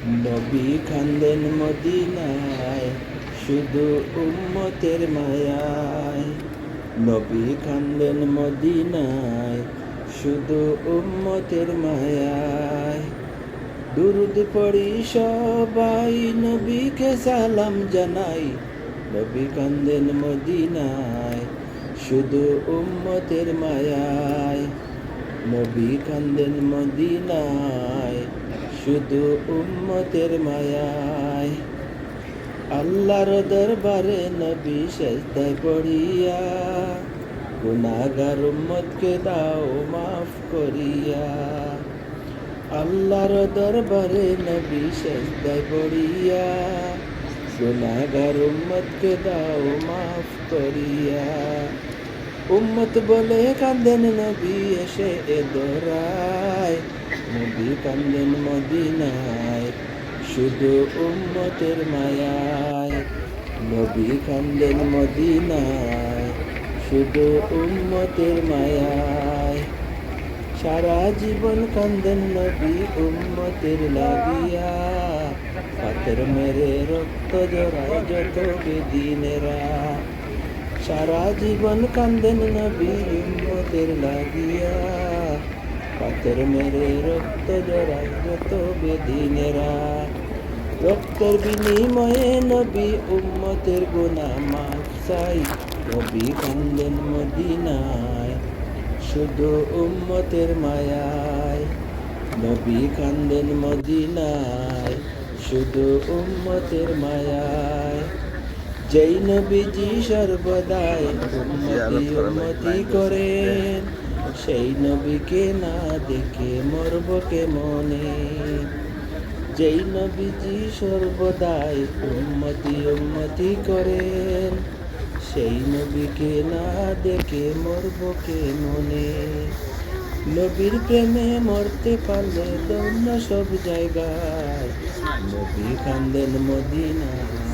নবী কান্দেন মদিনায় শুধু উম্মতের মায়ায়। নবী কান্দেন মদিনায় শুধু উম্মতের মায়ায়। দুরুদ পড়ি সবাই নবীকে সালাম জানাই। নবী কান্দেন মদিনায় শুধু উম্মতের মায়ায়। নবী কান্দেন মদিনায় শুধু উম্মতের মায়ায়। আল্লাহর দরবারে নবী সেজদায় পড়িয়া গুনাহগার উম্মতকে দাও মাফ করিয়া। আল্লাহর দরবারে নবী সেজদায় পড়িয়া গুনাহগার উম্মতকে দাও মাফ করিয়া। উম্মত বলে কান্দেন নবী এসে এ দোরায়। নবী কান্দেন মদিনায় শুধু উম্মতের মায়ায়। নবী কান্দেন মদিনায় শুধু উম্মতের মায়ায়। সারা জীবন কান্দেন নবী উম্মতের লাগিয়া। পাথর মেরে রক্ত জড়ায় যত বেদিনেরা। সারা জীবন কান্দেন নবী উম্মতের লাগিয়া। পাথর মেরে রক্ত জড়ায় যত বেদিনেরা। রক্তের বিনিময়ে নবী উম্মতের গুনাহ মাফ চাই। নবী কান্দেন মদিনায় শুধু উম্মতের মায়ায়। নবী কান্দেন মদিনায় শুধু উম্মতের মায়ায়। যেই নবীজি সর্বদাই উম্মতি করেন, সেই নবীকে না দেখে মরব কেমনে। যেই নবীজি সর্বদাই উম্মতি করেন, সেই নবীকে না দেখে মরব কেমনে। নবীর প্রেমে মরতে পারলে ধন্য সব জায়গায়। নবী কান্দেন মদিনায়